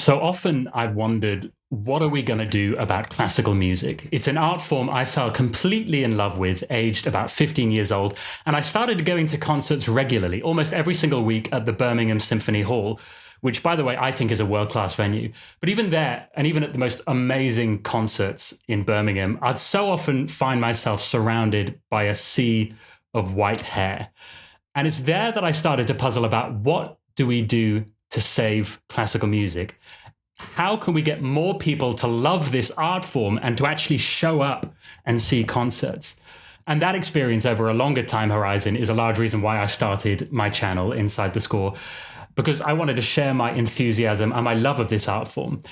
So often I've wondered, what are we going to do about classical music? It's an art form I fell completely in love with, aged about 15 years old, and I started going to concerts regularly, almost every single week at the Birmingham Symphony Hall, which, by the way, I think is a world-class venue. But even there, and even at the most amazing concerts in Birmingham, I'd so often find myself surrounded by a sea of white hair. And it's there that I started to puzzle about, what do we do to save classical music? How can we get more people to love this art form and to actually show up and see concerts? And that experience over a longer time horizon is a large reason why I started my channel, Inside the Score, because I wanted to share my enthusiasm and my love of this art form.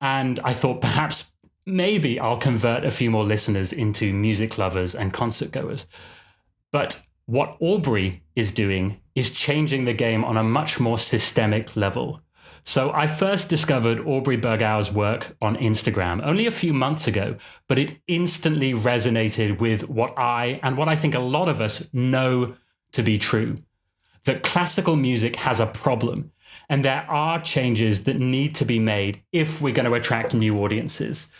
And I thought perhaps maybe I'll convert a few more listeners into music lovers and concert goers. But what Aubrey is doing is changing the game on a much more systemic level. So I first discovered Aubrey Bergauer's work on Instagram only a few months ago, but it instantly resonated with what I think a lot of us know to be true, that classical music has a problem, and there are changes that need to be made if we're going to attract new audiences.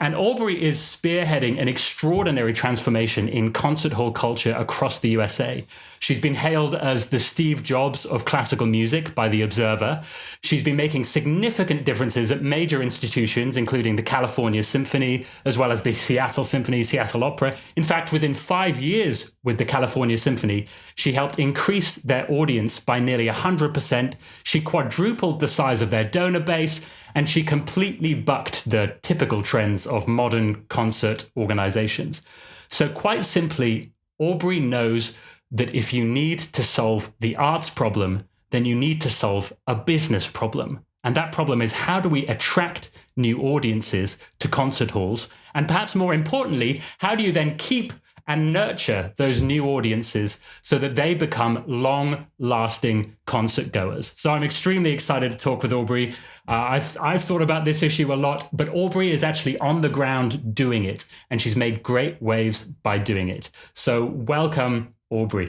And Aubrey is spearheading an extraordinary transformation in concert hall culture across the USA. She's been hailed as the Steve Jobs of classical music by The Observer. She's been making significant differences at major institutions, including the California Symphony, as well as the Seattle Symphony, Seattle Opera. In fact, within 5 years with the California Symphony, she helped increase their audience by nearly 100%. She quadrupled the size of their donor base, and she completely bucked the typical trends of modern concert organizations. So quite simply, Aubrey knows that if you need to solve the arts problem, then you need to solve a business problem. And that problem is, how do we attract new audiences to concert halls? And perhaps more importantly, how do you then keep and nurture those new audiences so that they become long-lasting concert goers? So I'm extremely excited to talk with Aubrey. I've thought about this issue a lot, but Aubrey is actually on the ground doing it, and she's made great waves by doing it. So welcome, Aubrey.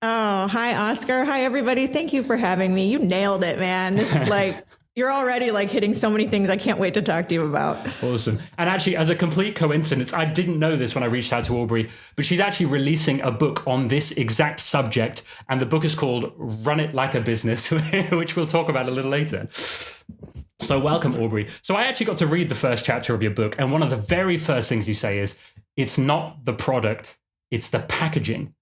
Oh, hi, Oscar. Hi, everybody. Thank you for having me. You nailed it, man. This is you're already hitting so many things I can't wait to talk to you about. Awesome. And actually, as a complete coincidence, I didn't know this when I reached out to Aubrey, but she's actually releasing a book on this exact subject. And the book is called Run It Like a Business, which we'll talk about a little later. So welcome, Aubrey. So I actually got to read the first chapter of your book. And one of the very first things you say is, it's not the product, it's the packaging.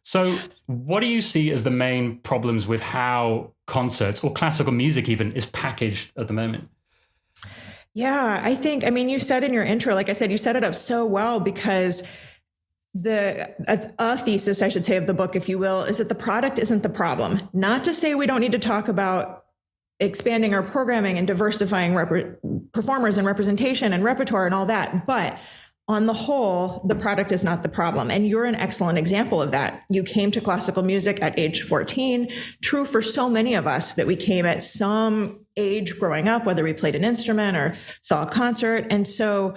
So what do you see as the main problems with how concerts, or classical music even, is packaged at the moment? Yeah, you said in your intro, like I said, you set it up so well, because a thesis, I should say, of the book, if you will, is that the product isn't the problem. Not to say we don't need to talk about expanding our programming and diversifying performers and representation and repertoire and all that, but on the whole, the product is not the problem. And you're an excellent example of that. You came to classical music at age 14. True for so many of us that we came at some age growing up, whether we played an instrument or saw a concert. And so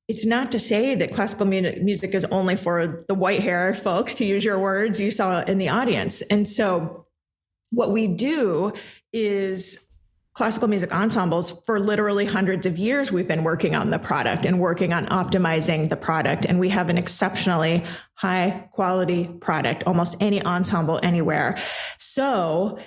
it's not to say that classical music is only for the white hair folks, to use your words you saw in the audience. And so what we do is, classical music ensembles, for literally hundreds of years, we've been working on the product and working on optimizing the product. And we have an exceptionally high quality product, almost any ensemble anywhere. So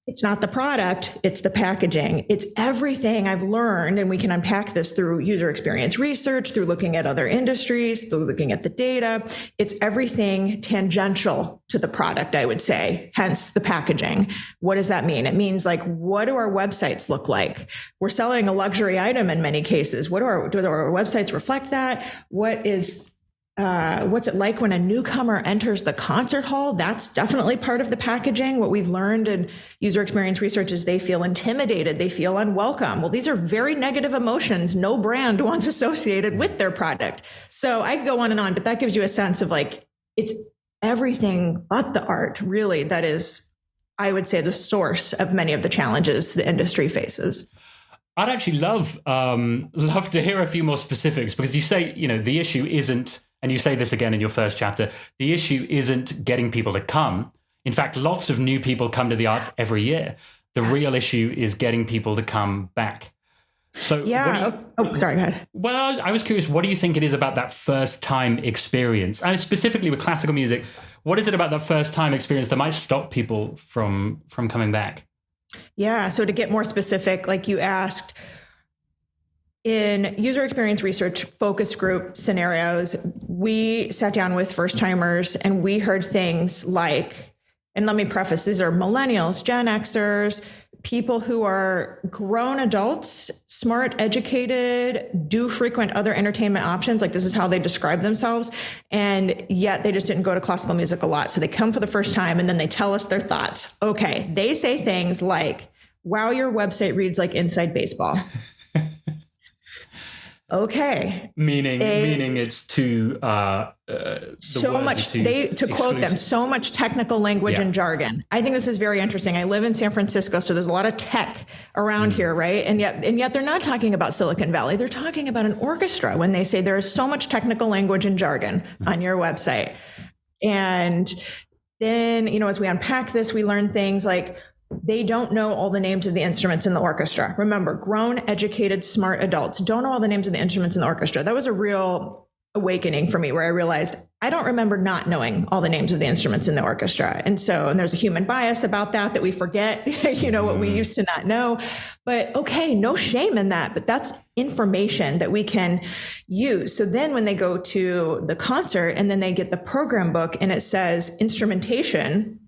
it's not the product, it's the packaging. It's everything I've learned, and we can unpack this through user experience research, through looking at other industries, through looking at the data. It's everything tangential to the product, I would say, hence the packaging. What does that mean? It means, what do our websites look like? We're selling a luxury item in many cases. Do our websites reflect that? What's it like when a newcomer enters the concert hall? That's definitely part of the packaging. What we've learned in user experience research is they feel intimidated, they feel unwelcome. Well, these are very negative emotions no brand wants associated with their product. So I could go on and on, but that gives you a sense of it's everything but the art, really, that is, I would say, the source of many of the challenges the industry faces. I'd actually love to hear a few more specifics, because you say, the issue isn't, and you say this again in your first chapter, the issue isn't getting people to come. In fact, lots of new people come to the arts every year. The real issue is getting people to come back. So sorry, go ahead. Well, I was curious, what do you think it is about that first time experience? I mean, specifically with classical music, what is it about that first time experience that might stop people from coming back? Yeah. So to get more specific, like you asked, in user experience research focus group scenarios, we sat down with first timers and we heard things like, and let me preface, these are millennials, Gen Xers, people who are grown adults, smart, educated, do frequent other entertainment options. Like this is how they describe themselves. And yet they just didn't go to classical music a lot. So they come for the first time and then they tell us their thoughts. Okay. They say things like, wow, your website reads like Inside Baseball. Okay. Meaning it's too so much to quote them, so much technical language and jargon. I think this is very interesting. I live in San Francisco, so there's a lot of tech around here, right? And yet they're not talking about Silicon Valley. They're talking about an orchestra when they say there is so much technical language and jargon on your website. And then, as we unpack this, we learn things like they don't know all the names of the instruments in the orchestra. Remember, grown, educated, smart adults don't know all the names of the instruments in the orchestra. That was a real awakening for me where I realized I don't remember not knowing all the names of the instruments in the orchestra. And there's a human bias about that we forget, what we used to not know. But okay, no shame in that, but that's information that we can use. So then when they go to the concert and then they get the program book and it says instrumentation,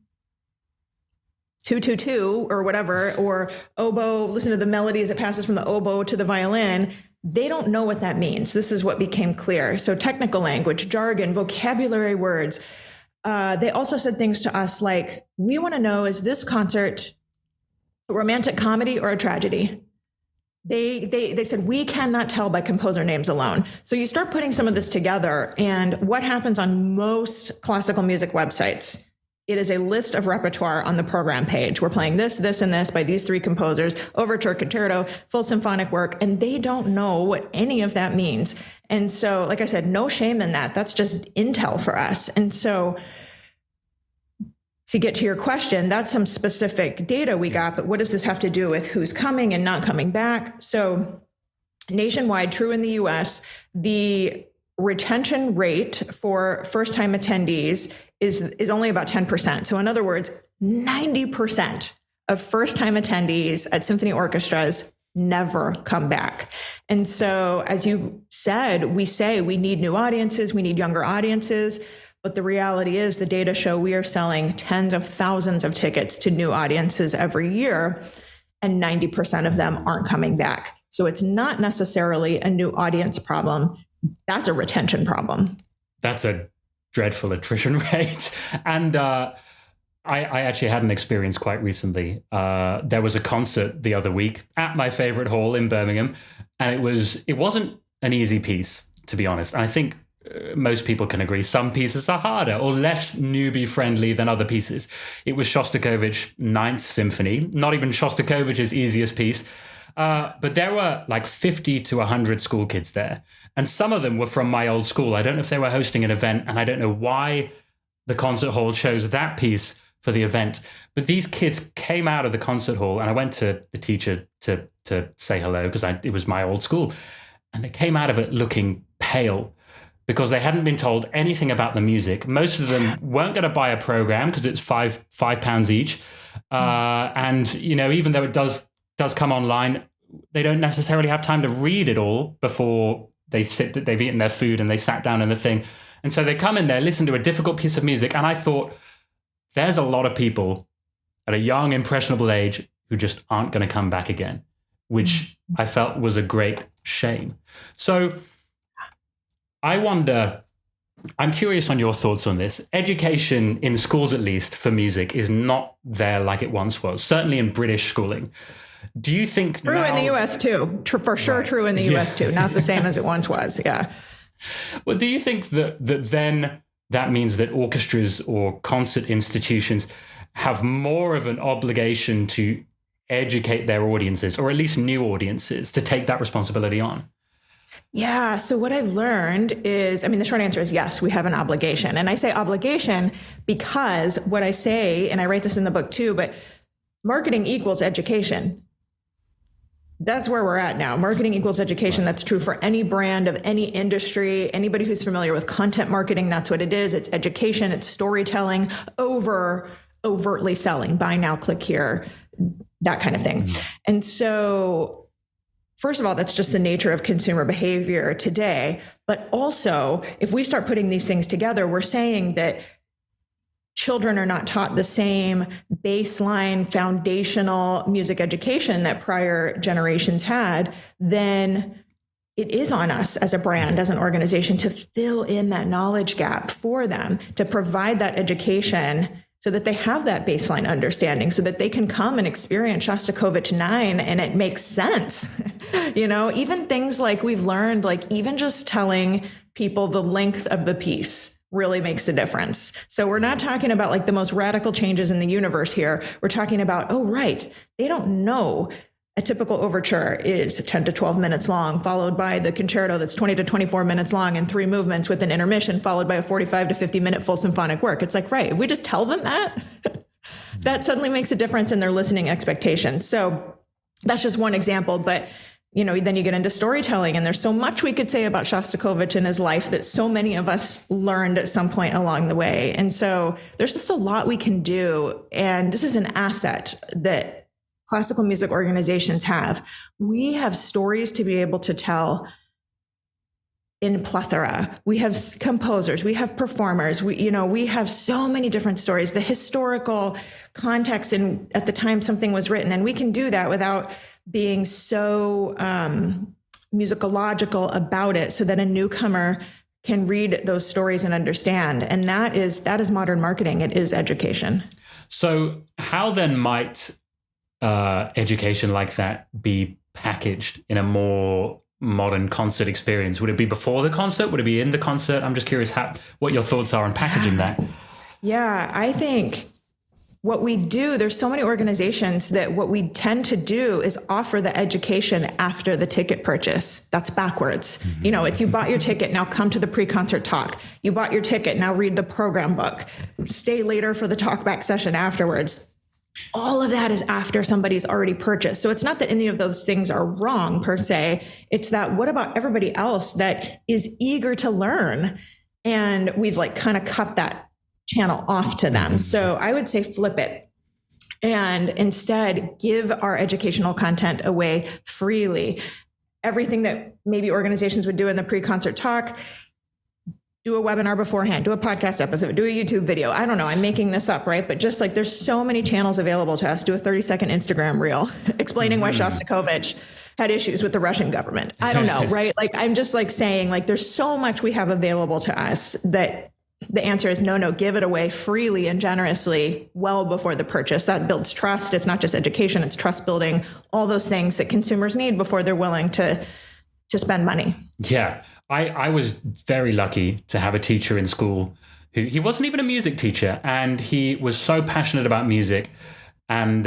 222 or whatever, or oboe, listen to the melody as it passes from the oboe to the violin. They don't know what that means. This is what became clear. So technical language, jargon, vocabulary words. They also said things to us like, we want to know, is this concert a romantic comedy or a tragedy? They said, we cannot tell by composer names alone. So you start putting some of this together, and what happens on most classical music websites, it is a list of repertoire on the program page. We're playing this, this, and this by these three composers, overture, concerto, full symphonic work, and they don't know what any of that means. And so, like I said, no shame in that. That's just intel for us. And so to get to your question, that's some specific data we got, but what does this have to do with who's coming and not coming back? So nationwide, true in the US, the retention rate for first-time attendees is only about 10%. So in other words, 90% of first-time attendees at symphony orchestras never come back. And so, as you said, we say we need new audiences, we need younger audiences, but the reality is the data show we are selling tens of thousands of tickets to new audiences every year, and 90% of them aren't coming back. So it's not necessarily a new audience problem. That's a retention problem. That's a dreadful attrition rate. And I actually had an experience quite recently. There was a concert the other week at my favorite hall in Birmingham, and it wasn't an easy piece, to be honest. And I think most people can agree some pieces are harder or less newbie friendly than other pieces. It was Shostakovich's Ninth Symphony, not even Shostakovich's easiest piece. But there were like 50 to 100 school kids there. And some of them were from my old school. I don't know if they were hosting an event, and I don't know why the concert hall chose that piece for the event. But these kids came out of the concert hall, and I went to the teacher to say hello because it was my old school. And they came out of it looking pale because they hadn't been told anything about the music. Most of them weren't going to buy a program because it's £5 each. And, even though it does come online, they don't necessarily have time to read it all before they've eaten their food and they sat down in the thing. And so they come in there, listen to a difficult piece of music. And I thought, there's a lot of people at a young, impressionable age who just aren't going to come back again, which I felt was a great shame. So I wonder, I'm curious on your thoughts on this. Education in schools, at least for music, is not there like it once was, certainly in British schooling. Do you think true in the US too? For sure, right. True in the US too. Not the same as it once was. Yeah. Well, do you think that then that means that orchestras or concert institutions have more of an obligation to educate their audiences, or at least new audiences, to take that responsibility on? Yeah. So what I've learned is, the short answer is yes, we have an obligation. And I say obligation because what I say, and I write this in the book too, but marketing equals education. That's where we're at now. Marketing equals education. That's true for any brand of any industry. Anybody who's familiar with content marketing, that's what it is. It's education, it's storytelling over overtly selling, buy now, click here, that kind of thing. And so, first of all, that's just the nature of consumer behavior today. But also, if we start putting these things together, we're saying that children are not taught the same baseline foundational music education that prior generations had, then it is on us as a brand, as an organization, to fill in that knowledge gap for them, to provide that education so that they have that baseline understanding, so that they can come and experience Shostakovich 9 and it makes sense. Even things like we've learned, like even just telling people the length of the piece really makes a difference. So we're not talking about like the most radical changes in the universe here. We're talking about, they don't know a typical overture is 10 to 12 minutes long, followed by the concerto that's 20 to 24 minutes long and 3 movements with an intermission, followed by a 45 to 50 minute full symphonic work. It's like, right, if we just tell them that, that suddenly makes a difference in their listening expectations. So that's just one example, but then you get into storytelling, and there's so much we could say about Shostakovich and his life that so many of us learned at some point along the way. And so there's just a lot we can do. And this is an asset that classical music organizations have. We have stories to be able to tell in plethora. We have composers, we have performers, we have so many different stories, the historical context and at the time something was written, and we can do that without being so musicological about it, so that a newcomer can read those stories and understand. And that is modern marketing. It is education. So how then might education like that be packaged in a more modern concert experience? Would it be before the concert? Would it be in the concert? I'm just curious what your thoughts are on packaging that. Yeah, I think what we do, there's so many organizations that what we tend to do is offer the education after the ticket purchase. That's backwards. It's you bought your ticket, now come to the pre-concert talk. You bought your ticket, now read the program book. Stay later for the talkback session afterwards. All of that is after somebody's already purchased. So it's not that any of those things are wrong per se. It's that what about everybody else that is eager to learn? And we've kind of cut that channel off to them. So I would say flip it and instead give our educational content away freely. Everything that maybe organizations would do in the pre-concert talk, do a webinar beforehand, do a podcast episode, do a YouTube video. I don't know. I'm making this up, right? But just there's so many channels available to us. Do a 30-second Instagram reel explaining why Shostakovich had issues with the Russian government. I don't know, right? I'm just saying there's so much we have available to us that the answer is no, give it away freely and generously well before the purchase. That builds trust. It's not just education, it's trust building, all those things that consumers need before they're willing to spend money. Yeah. I was very lucky to have a teacher in school he wasn't even a music teacher, and he was so passionate about music and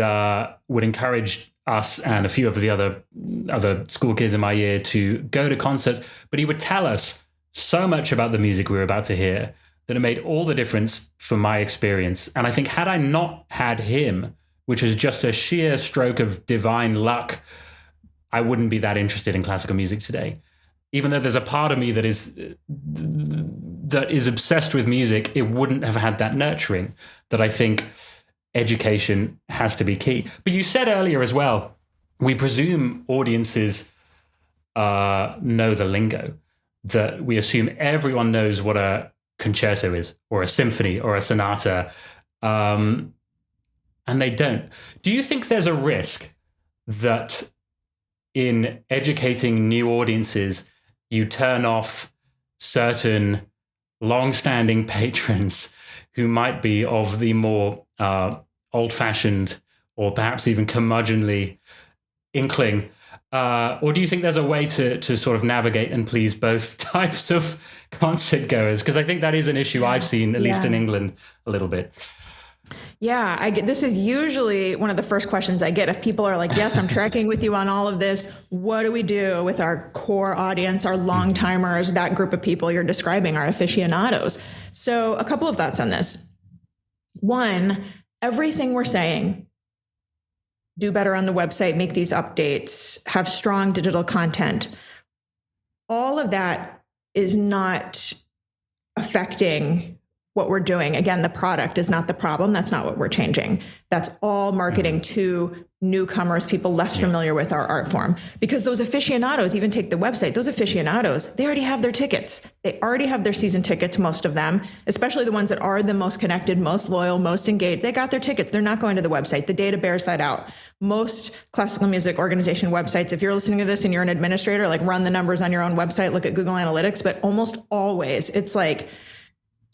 would encourage us and a few of the other school kids in my year to go to concerts. But he would tell us so much about the music we were about to hear that it made all the difference for my experience. And I think had I not had him, which is just a sheer stroke of divine luck, I wouldn't be that interested in classical music today. Even though there's a part of me that is obsessed with music, it wouldn't have had that nurturing that I think education has to be key. But you said earlier as well, we presume audiences know the lingo, that we assume everyone knows what a concerto is, or a symphony, or a sonata, and they don't. Do you think there's a risk that in educating new audiences, you turn off certain long-standing patrons who might be of the more old-fashioned or perhaps even curmudgeonly inkling? Or do you think there's a way to sort of navigate and please both types of concert goers? Because I think that is an issue I've seen, at least in England, a little bit. Yeah, this is usually one of the first questions I get. If people are like, yes, I'm tracking with you on all of this, what do we do with our core audience, our long timers, that group of people you're describing, our aficionados? So a couple of thoughts on this. One, everything we're saying do better on the website, make these updates, have strong digital content. All of that is not affecting what we're doing. Again, the product is not the problem. That's not what we're changing. That's all marketing to newcomers, people less familiar with our art form. Because those aficionados, even take the website, those aficionados, they already have their tickets. They already have their season tickets, most of them, especially the ones that are the most connected, most loyal, most engaged. They got their tickets. They're not going to the website. The data bears that out. Most classical music organization websites, if you're listening to this and you're an administrator, like run the numbers on your own website, look at Google Analytics, but almost always it's like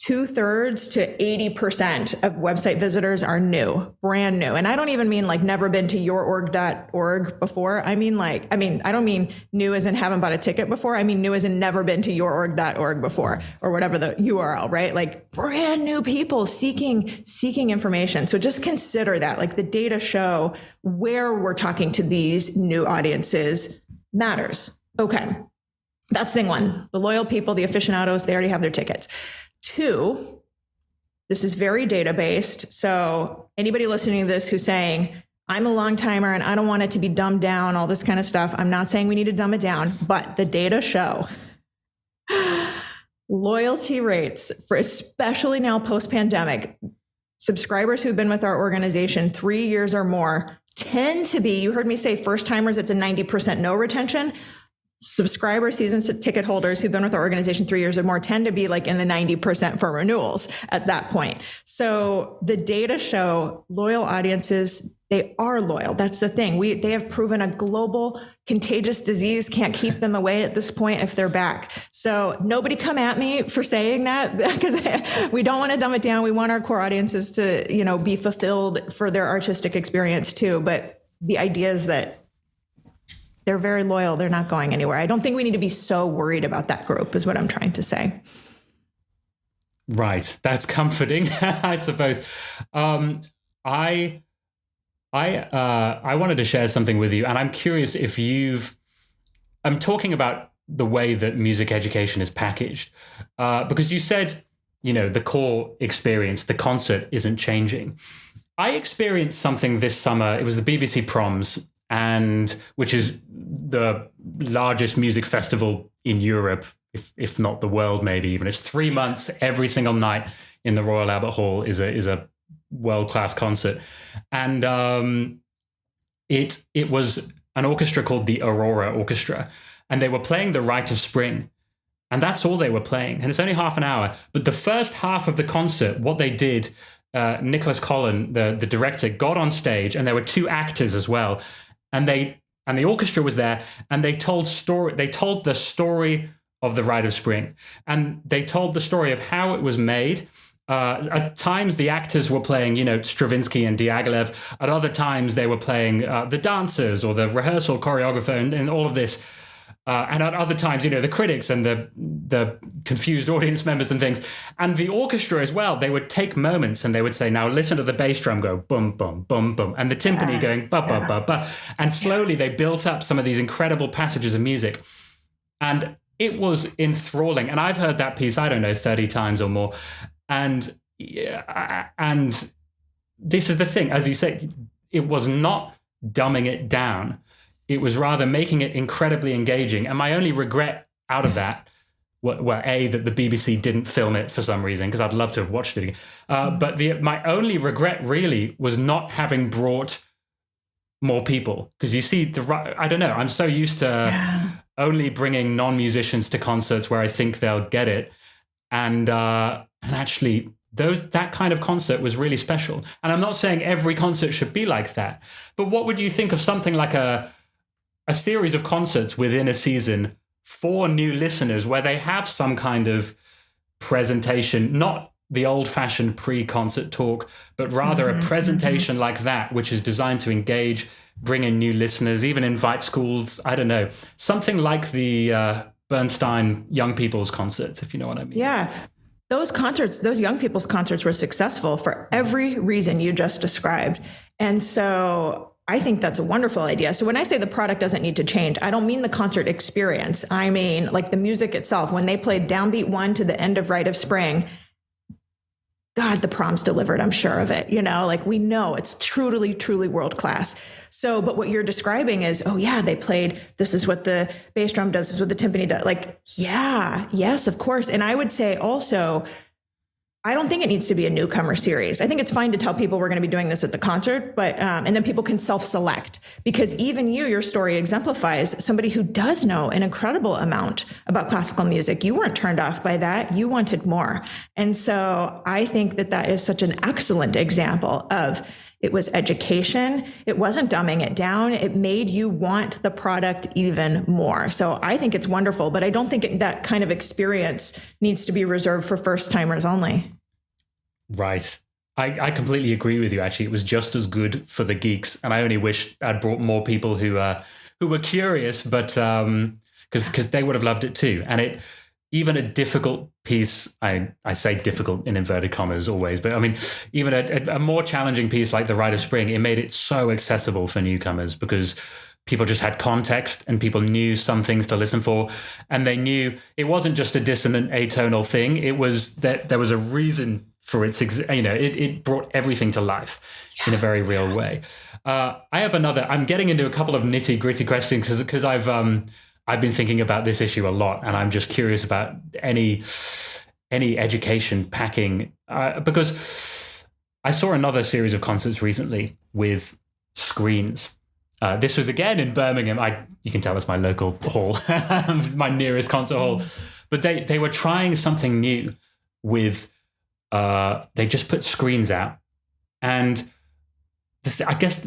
2/3 to 80% of website visitors are new, brand new. And I don't even mean like never been to yourorg.org before. I don't mean new as in haven't bought a ticket before. I mean new as in never been to yourorg.org before, or whatever the URL, right? Like brand new people seeking information. So just consider that, like the data show where we're talking to these new audiences matters. Okay. That's thing one. The loyal people, the aficionados, they already have their tickets. Two, this is very data-based. So anybody listening to this who's saying, I'm a long timer and I don't want it to be dumbed down, all this kind of stuff. I'm not saying we need to dumb it down, but the data show loyalty rates for, especially now post-pandemic, subscribers who've been with our organization 3 years or more tend to be, you heard me say first timers, it's a 90% no retention. Subscriber season ticket holders who've been with our organization 3 years or more tend to be like in the 90% for renewals at that point. So the data show loyal audiences, they are loyal. That's the thing. They have proven a global contagious disease can't keep them away at this point if they're back. So nobody come at me for saying that, because we don't want to dumb it down. We want our core audiences to, be fulfilled for their artistic experience too. But the idea is that they're very loyal. They're not going anywhere. I don't think we need to be so worried about that group is what I'm trying to say. Right. That's comforting, I suppose. I wanted to share something with you, and I'm curious if I'm talking about the way that music education is packaged, because you said, the core experience, the concert isn't changing. I experienced something this summer. It was the BBC Proms, which is the largest music festival in Europe, if not the world, maybe even. It's 3 months, every single night in the Royal Albert Hall is a world-class concert. And it was an orchestra called the Aurora Orchestra, and they were playing The Rite of Spring. And that's all they were playing. And it's only half an hour. But the first half of the concert, what they did, Nicholas Collin, the director, got on stage, and there were two actors as well. And the orchestra was there, and they told the story of The Rite of Spring. And they told the story of how it was made. At times, the actors were playing, Stravinsky and Diaghilev. At other times, they were playing the dancers or the rehearsal choreographer and all of this. And at other times, the critics and the confused audience members and things. And the orchestra as well, they would take moments and they would say, now listen to the bass drum go boom, boom, boom, boom. And the timpani going ba, ba, ba, ba. And slowly they built up some of these incredible passages of music. And it was enthralling. And I've heard that piece, 30 times or more. And this is the thing, as you say, it was not dumbing it down. It was rather making it incredibly engaging. And my only regret out of that, that the BBC didn't film it for some reason, because I'd love to have watched it again. But my only regret really was not having brought more people. Because you see, I don't know, I'm so used to only bringing non-musicians to concerts where I think they'll get it. And actually, that kind of concert was really special. And I'm not saying every concert should be like that. But what would you think of something like a series of concerts within a season for new listeners where they have some kind of presentation, not the old-fashioned pre-concert talk, but rather a presentation like that, which is designed to engage, bring in new listeners, even invite schools, I don't know, something like the Bernstein Young People's Concerts, if you know what I mean. Yeah. Those concerts, those young people's concerts were successful for every reason you just described. And so I think that's a wonderful idea. So when I say the product doesn't need to change, I don't mean the concert experience. I mean, like the music itself. When they played Downbeat 1 to the end of Rite of Spring, God, the Proms delivered, I'm sure of it. Like we know it's truly, truly world-class. So, but what you're describing is, oh yeah, they played, this is what the bass drum does, this is what the timpani does. Like, yeah, yes, of course. And I would say also, I don't think it needs to be a newcomer series. I think it's fine to tell people we're going to be doing this at the concert, but and then people can self-select, because even your story exemplifies somebody who does know an incredible amount about classical music. You weren't turned off by that. You wanted more. And so I think that is such an excellent example of, it was education. It wasn't dumbing it down. It made you want the product even more. So I think it's wonderful, but I don't think that kind of experience needs to be reserved for first timers only. Right. I completely agree with you. Actually, it was just as good for the geeks, and I only wish I'd brought more people who were curious, but because they would have loved it too. And even a difficult piece, I say difficult in inverted commas always, but I mean, even a more challenging piece like The Rite of Spring, it made it so accessible for newcomers because people just had context and people knew some things to listen for. And they knew it wasn't just a dissonant atonal thing. It was that there was a reason for its, it brought everything to life in a very real way. I have I'm getting into a couple of nitty gritty questions because I've been thinking about this issue a lot, and I'm just curious about any education packing, because I saw another series of concerts recently with screens. This was again in Birmingham. You can tell it's my local hall, my nearest concert hall. But they were trying something new with, they just put screens out. And I guess,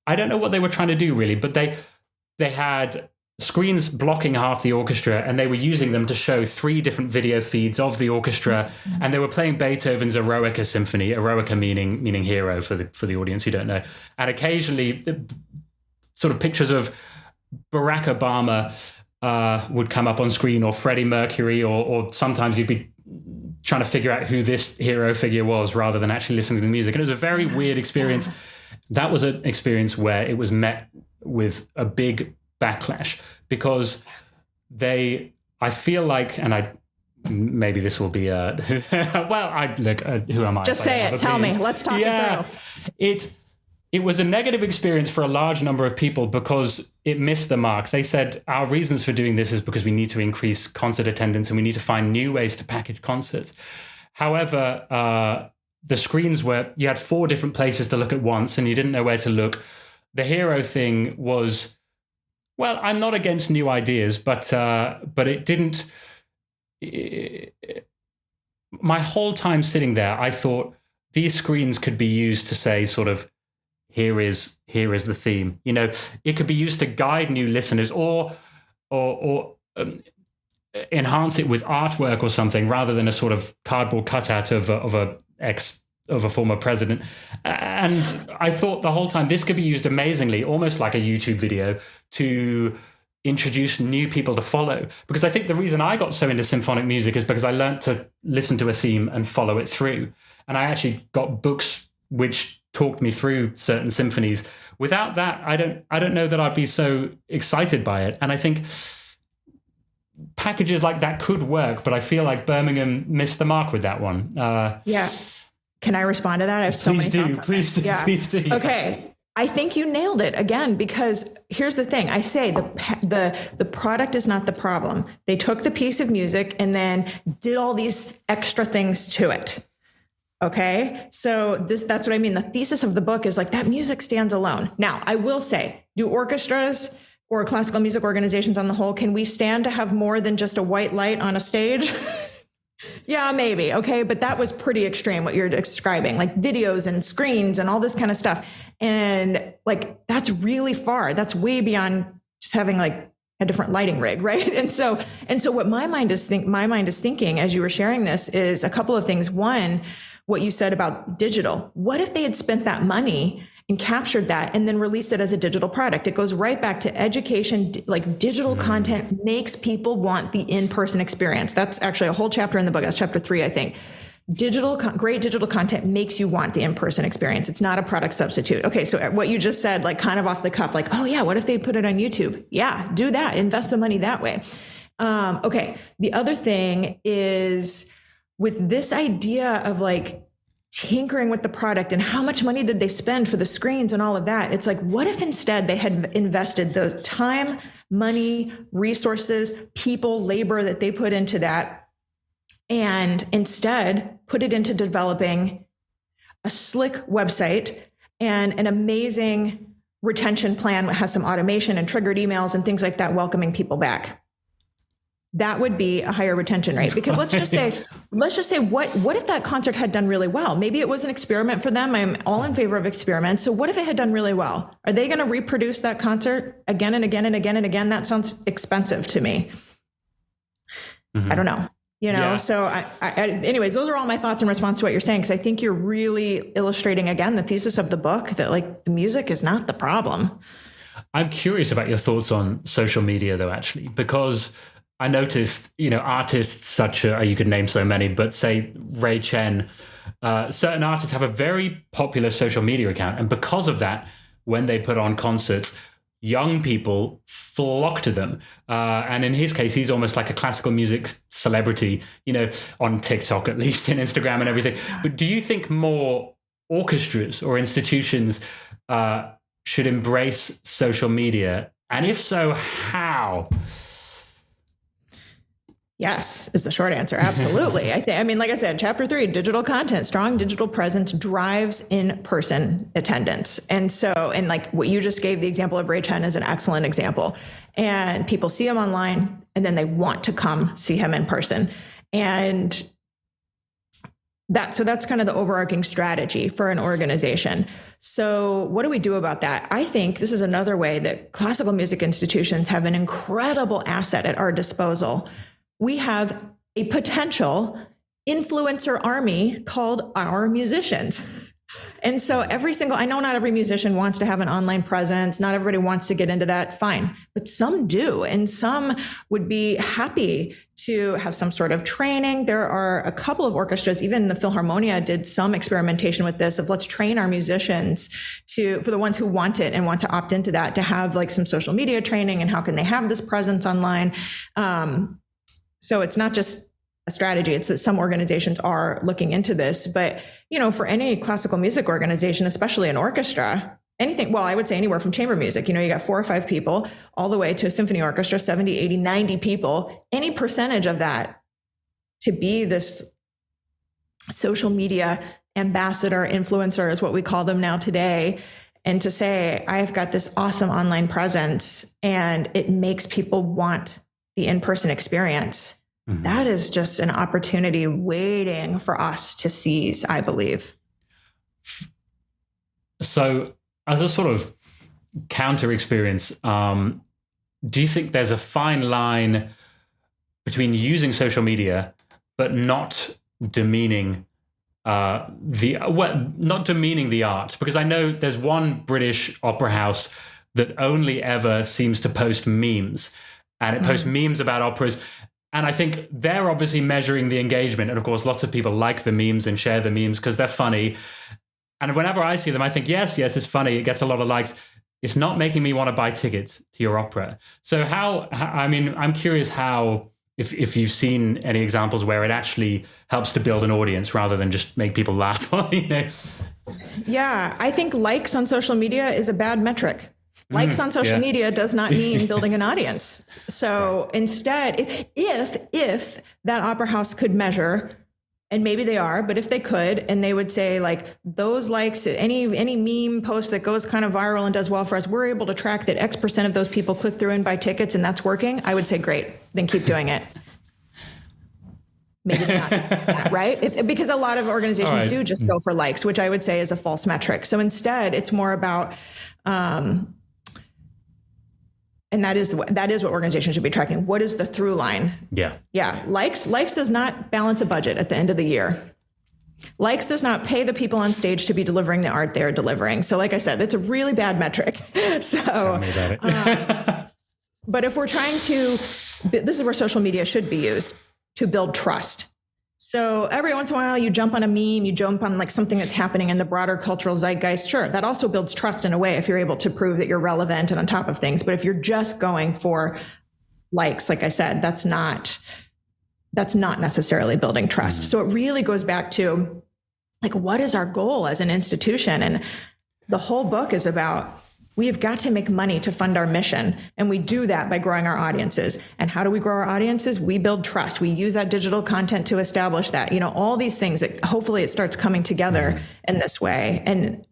I don't know what they were trying to do really, but they had screens blocking half the orchestra, and they were using them to show 3 different video feeds of the orchestra, and they were playing Beethoven's Eroica Symphony, Eroica meaning hero for the audience who don't know, and occasionally sort of pictures of Barack Obama would come up on screen, or Freddie Mercury, or sometimes you'd be trying to figure out who this hero figure was rather than actually listening to the music. And it was a very weird experience. That was an experience where it was met with a big backlash because I feel like, and maybe this will be well, who am I? Just say it. Tell me. Let's talk it through. It was a negative experience for a large number of people because it missed the mark. They said, our reasons for doing this is because we need to increase concert attendance and we need to find new ways to package concerts. However, the screens you had 4 different places to look at once and you didn't know where to look. The hero thing was, well, I'm not against new ideas, but it didn't. My whole time sitting there, I thought these screens could be used to say sort of, here is the theme. It could be used to guide new listeners or enhance it with artwork or something rather than a sort of cardboard cutout of a former president. And I thought the whole time this could be used amazingly, almost like a YouTube video, to introduce new people to follow. Because I think the reason I got so into symphonic music is because I learned to listen to a theme and follow it through. And I actually got books which talked me through certain symphonies. Without that, I don't know that I'd be so excited by it. And I think packages like that could work, but I feel like Birmingham missed the mark with that one. Yeah. Can I respond to that? I have so many thoughts. Please do. Okay. I think you nailed it again, because here's the thing. I say the product is not the problem. They took the piece of music and then did all these extra things to it. Okay. So that's what I mean. The thesis of the book is like that music stands alone. Now, I will say, do orchestras or classical music organizations on the whole, can we stand to have more than just a white light on a stage? Yeah, maybe. Okay. But that was pretty extreme what you're describing, like videos and screens and all this kind of stuff. And like, that's really far. That's way beyond just having like a different lighting rig. Right. And so what my mind is thinking as you were sharing this is a couple of things. One, what you said about digital. What if they had spent that money and captured that and then released it as a digital product? It goes right back to education. Like digital content makes people want the in-person experience. That's actually a whole chapter in the book. That's chapter 3, I think. Great digital content makes you want the in-person experience. It's not a product substitute. Okay. So what you just said, like kind of off the cuff, like, oh yeah, what if they put it on YouTube? Yeah, do that. Invest the money that way. Okay. The other thing is with this idea of like tinkering with the product and how much money did they spend for the screens and all of that. It's like, what if instead they had invested the time, money, resources, people, labor that they put into that, and instead put it into developing a slick website and an amazing retention plan that has some automation and triggered emails and things like that, welcoming people back. That would be a higher retention rate. Because let's just say, what if that concert had done really well? Maybe it was an experiment for them. I'm all in favor of experiments. So what if it had done really well? Are they going to reproduce that concert again and again and again and again? That sounds expensive to me. I don't know. So anyways, those are all my thoughts in response to what you're saying, because I think you're really illustrating, again, the thesis of the book, that like the music is not the problem. I'm curious about your thoughts on social media, though, actually, because I noticed, artists such as, you could name so many, but say Ray Chen, certain artists have a very popular social media account. And because of that, when they put on concerts, young people flock to them. And in his case, he's almost like a classical music celebrity, on TikTok, at least, in Instagram and everything. But do you think more orchestras or institutions should embrace social media? And if so, how? Yes, is the short answer. Absolutely. Like I said, chapter 3, digital content, strong digital presence drives in-person attendance. And like what you just gave, the example of Ray Chen is an excellent example. And people see him online and then they want to come see him in person. And that's kind of the overarching strategy for an organization. So what do we do about that? I think this is another way that classical music institutions have an incredible asset at our disposal. We have a potential influencer army called our musicians. And so I know not every musician wants to have an online presence. Not everybody wants to get into that. Fine. But some do. And some would be happy to have some sort of training. There are a couple of orchestras, even the Philharmonia did some experimentation with this, of let's train our musicians for the ones who want it and want to opt into that, to have like some social media training and how can they have this presence online. So it's not just a strategy, it's that some organizations are looking into this. But, for any classical music organization, especially an orchestra, I would say anywhere from chamber music, you got 4 or 5 people all the way to a symphony orchestra, 70, 80, 90 people, any percentage of that to be this social media ambassador, influencer is what we call them now today. And to say, I've got this awesome online presence and it makes people want the in-person experience. Mm-hmm. That is just an opportunity waiting for us to seize, I believe. So as a sort of counter experience, do you think there's a fine line between using social media, but not demeaning not demeaning the art? Because I know there's one British opera house that only ever seems to post memes. And it posts memes about operas. And I think they're obviously measuring the engagement. And of course, lots of people like the memes and share the memes because they're funny. And whenever I see them, I think, yes, it's funny. It gets a lot of likes. It's not making me want to buy tickets to your opera. So I'm curious how, if you've seen any examples where it actually helps to build an audience rather than just make people laugh. Yeah, I think likes on social media is a bad metric. Likes on social media does not mean building an audience. So instead, if that opera house could measure, and maybe they are, but if they could, and they would say like those likes, any meme post that goes kind of viral and does well for us, we're able to track that X% of those people click through and buy tickets, and that's working, I would say great, then keep doing it. Maybe not that, right? Because a lot of organizations do just go for likes, which I would say is a false metric. So instead, it's more about and that is what organizations should be tracking. What is the through line? Yeah. Likes does not balance a budget at the end of the year. Likes does not pay the people on stage to be delivering the art they're delivering. So like I said, that's a really bad metric. So, tell me about it. But if we're trying to, this is where social media should be used to build trust. So every once in a while you jump on a meme, you jump on like something that's happening in the broader cultural zeitgeist. Sure, that also builds trust in a way if you're able to prove that you're relevant and on top of things. But if you're just going for likes, like I said, that's not necessarily building trust. So it really goes back to like, what is our goal as an institution? And the whole book is about, we've got to make money to fund our mission. And we do that by growing our audiences. And how do we grow our audiences? We build trust. We use that digital content to establish that, all these things that hopefully it starts coming together in this way. And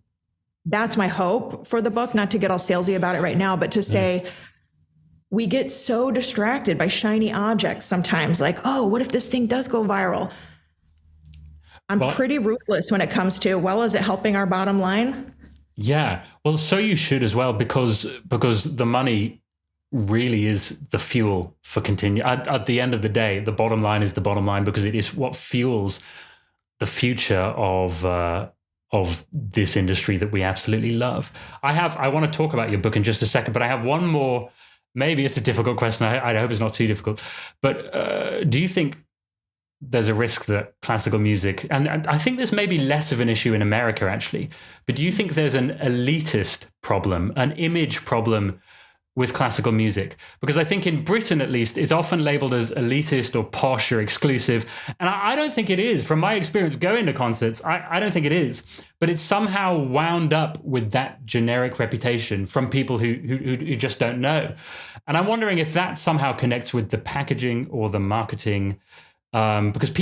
that's my hope for the book, not to get all salesy about it right now, but to say, we get so distracted by shiny objects sometimes, like, oh, what if this thing does go viral? I'm pretty ruthless when it comes to, well, is it helping our bottom line? Yeah. Well, so you should as well, because the money really is the fuel for continue. At the end of the day, the bottom line is the bottom line, because it is what fuels the future of this industry that we absolutely love. I want to talk about your book in just a second, but I have one more. Maybe it's a difficult question. I hope it's not too difficult. But do you think there's a risk that classical music, and I think there's maybe less of an issue in America actually, but do you think there's an elitist problem, an image problem with classical music? Because I think in Britain, at least, it's often labeled as elitist or posh or exclusive. And I don't think it is. From my experience going to concerts, I don't think it is. But it's somehow wound up with that generic reputation from people who just don't know. And I'm wondering if that somehow connects with the packaging or the marketing. Because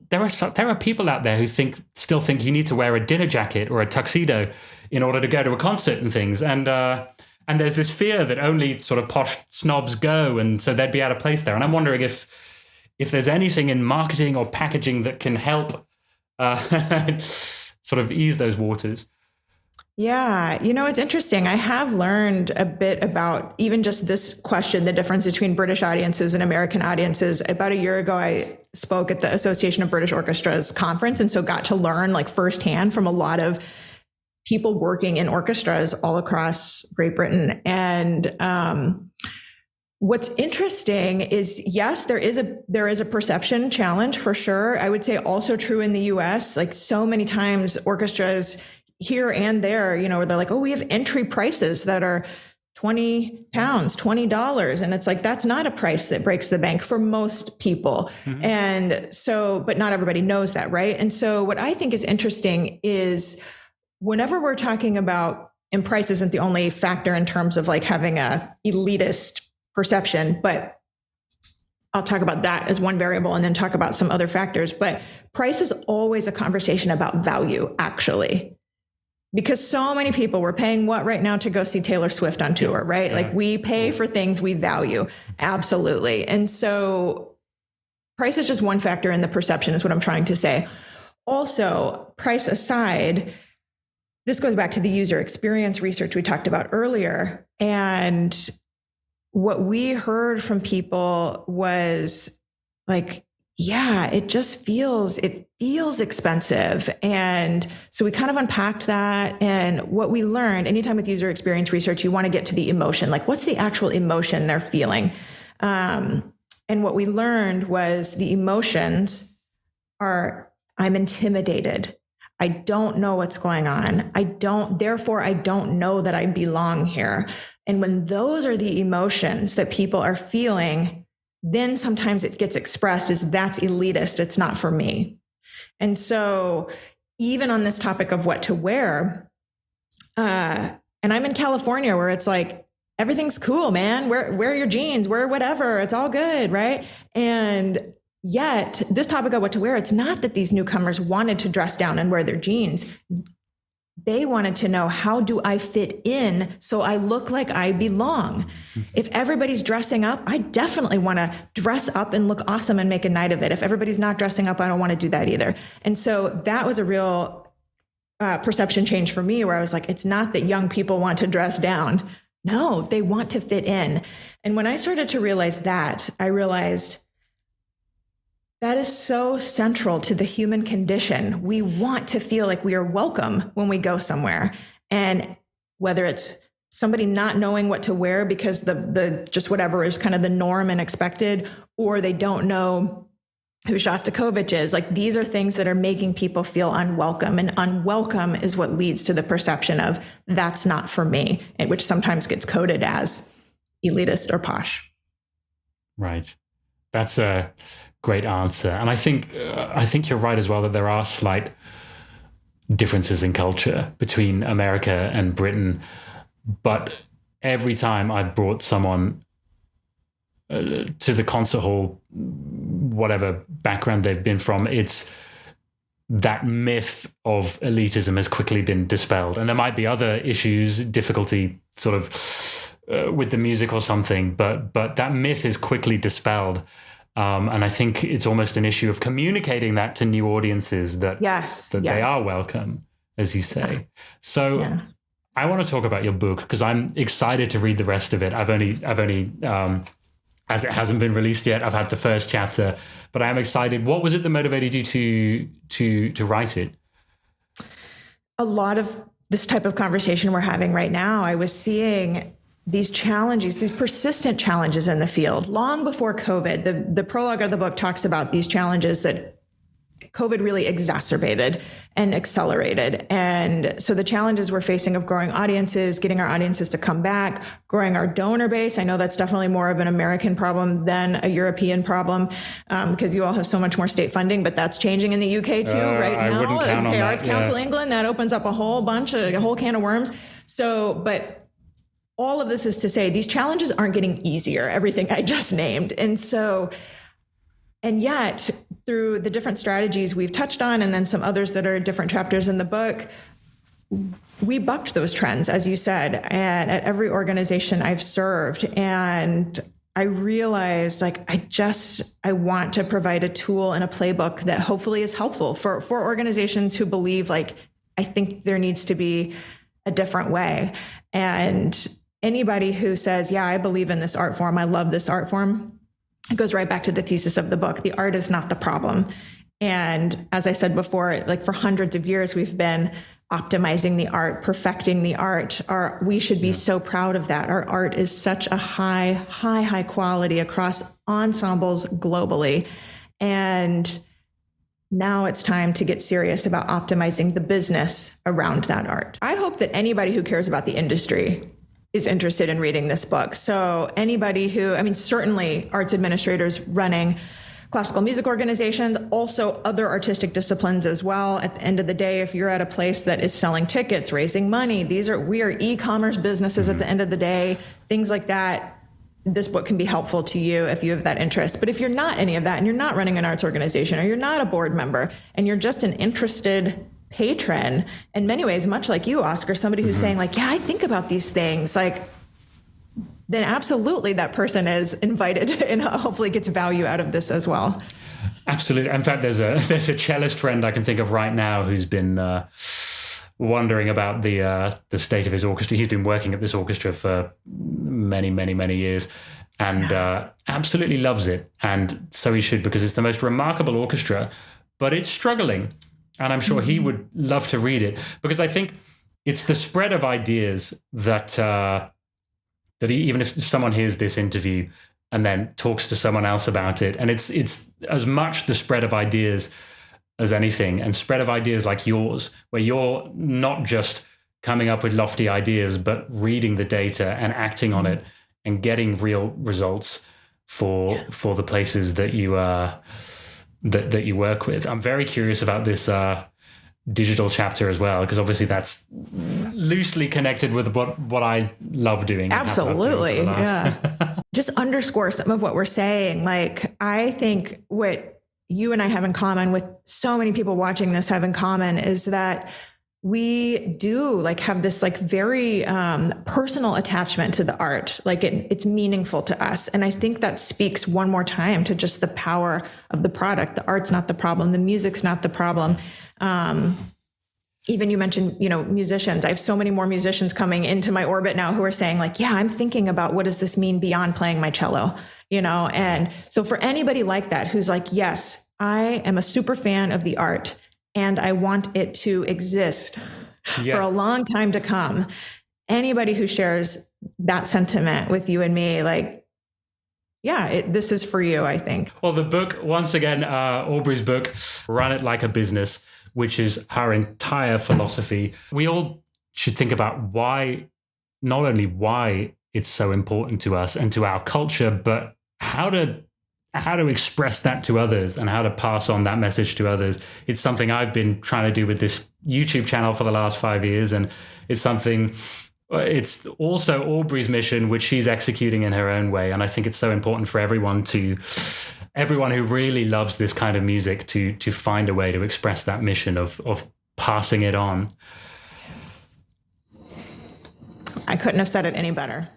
there are people out there who still think you need to wear a dinner jacket or a tuxedo in order to go to a concert and things. And there's this fear that only sort of posh snobs go, and so they'd be out of place there. And I'm wondering if there's anything in marketing or packaging that can help sort of ease those waters. Yeah, it's interesting. I have learned a bit about even just this question, the difference between British audiences and American audiences. About a year ago, I spoke at the Association of British Orchestras conference, and so got to learn like firsthand from a lot of people working in orchestras all across Great Britain. And what's interesting is, yes, there is a perception challenge for sure. I would say also true in the US, like so many times orchestras here and there, where they're like, oh, we have entry prices that are £20, $20. And it's like, that's not a price that breaks the bank for most people. Mm-hmm. And so, but not everybody knows that, right? And so what I think is interesting is, whenever we're talking about, and price isn't the only factor in terms of like having a elitist perception, but I'll talk about that as one variable and then talk about some other factors. But price is always a conversation about value, actually. Because so many people, we're paying what right now to go see Taylor Swift on tour, right? Yeah. Like we pay for things we value. Absolutely. And so price is just one factor in the perception is what I'm trying to say. Also, price aside, this goes back to the user experience research we talked about earlier. And what we heard from people was like, yeah, it feels expensive. And so we kind of unpacked that. And what we learned, anytime with user experience research, you want to get to the emotion, like what's the actual emotion they're feeling? And what we learned was the emotions are, I'm intimidated. I don't know what's going on. Therefore I don't know that I belong here. And when those are the emotions that people are feeling, then sometimes it gets expressed as that's elitist. It's not for me. And so even on this topic of what to wear, and I'm in California where it's like, everything's cool, man. Wear your jeans, wear whatever. It's all good, right? And yet, this topic of what to wear, it's not that these newcomers wanted to dress down and wear their jeans. They wanted to know, how do I fit in so I look like I belong? If everybody's dressing up, I definitely want to dress up and look awesome and make a night of it. If everybody's not dressing up, I don't want to do that either. And so that was a real perception change for me, where I was like, it's not that young people want to dress down. No, they want to fit in. And when I started to realize that, I realized that is so central to the human condition. We want to feel like we are welcome when we go somewhere. And whether it's somebody not knowing what to wear because the just whatever is kind of the norm and expected, or they don't know who Shostakovich is, like these are things that are making people feel unwelcome. And unwelcome is what leads to the perception of that's not for me, which sometimes gets coded as elitist or posh. Right. That's a great answer. And I think you're right as well, that there are slight differences in culture between America and Britain. But every time I've brought someone to the concert hall, whatever background they've been from, it's that myth of elitism has quickly been dispelled. And there might be other issues, difficulty sort of with the music or something, but that myth is quickly dispelled. And I think it's almost an issue of communicating that to new audiences that they are welcome, as you say. So I want to talk about your book because I'm excited to read the rest of it. I've only as it hasn't been released yet, I've had the first chapter, but I am excited. What was it that motivated you to write it? A lot of this type of conversation we're having right now, I was seeing these challenges, these persistent challenges in the field long before COVID. The prologue of the book talks about these challenges that COVID really exacerbated and accelerated. And so the challenges we're facing of growing audiences, getting our audiences to come back, growing our donor base. I know that's definitely more of an American problem than a European problem, because you all have so much more state funding, but that's changing in the UK too right now. I wouldn't count on that. Arts Council England, that opens up a whole can of worms. So, but all of this is to say these challenges aren't getting easier, everything I just named. And yet, through the different strategies we've touched on, and then some others that are different chapters in the book, we bucked those trends, as you said, and at every organization I've served. And I realized, like, I want to provide a tool and a playbook that hopefully is helpful for organizations who believe, like, I think there needs to be a different way. And anybody who says, yeah, I believe in this art form, I love this art form, it goes right back to the thesis of the book. The art is not the problem. And as I said before, like for hundreds of years, we've been optimizing the art, perfecting the art. We should be so proud of that. Our art is such a high quality across ensembles globally. And now it's time to get serious about optimizing the business around that art. I hope that anybody who cares about the industry is interested in reading this book. So anybody who, certainly arts administrators running classical music organizations, also other artistic disciplines as well. At the end of the day, if you're at a place that is selling tickets, raising money, we are e-commerce businesses at the end of the day, things like that. This book can be helpful to you if you have that interest. But if you're not any of that and you're not running an arts organization or you're not a board member and you're just an interested patron, in many ways, much like you, Oscar, somebody who's saying like, yeah, I think about these things, like, then absolutely that person is invited and hopefully gets value out of this as well. Absolutely. In fact, there's a cellist friend I can think of right now who's been wondering about the state of his orchestra. He's been working at this orchestra for many years and absolutely loves it. And so he should, because it's the most remarkable orchestra, but it's struggling. And I'm sure he would love to read it, because I think it's the spread of ideas that even if someone hears this interview and then talks to someone else about it, and it's as much the spread of ideas as anything, and spread of ideas like yours, where you're not just coming up with lofty ideas, but reading the data and acting on it and getting real results for the places that you that you work with. I'm very curious about this digital chapter as well, because obviously that's loosely connected with what I love doing. Absolutely. Yeah. Just underscore some of what we're saying. Like, I think what you and I have in common, with so many people watching this have in common, is that we do like have this like very personal attachment to the art. Like it's meaningful to us. And I think that speaks one more time to just the power of the product. The art's not the problem. The music's not the problem. Even you mentioned, musicians. I have so many more musicians coming into my orbit now who are saying like, yeah, I'm thinking about what does this mean beyond playing my cello, And so for anybody like that, who's like, yes, I am a super fan of the art, and I want it to exist for a long time to come. Anybody who shares that sentiment with you and me, like, this is for you, I think. Well, the book, once again, Aubrey's book, Run It Like a Business, which is her entire philosophy. We all should think about not only why it's so important to us and to our culture, but how to how to express that to others and how to pass on that message to others. It's something I've been trying to do with this YouTube channel for the last 5 years. And it's also Aubrey's mission, which she's executing in her own way. And I think it's so important for everyone who really loves this kind of music to find a way to express that mission of passing it on. I couldn't have said it any better.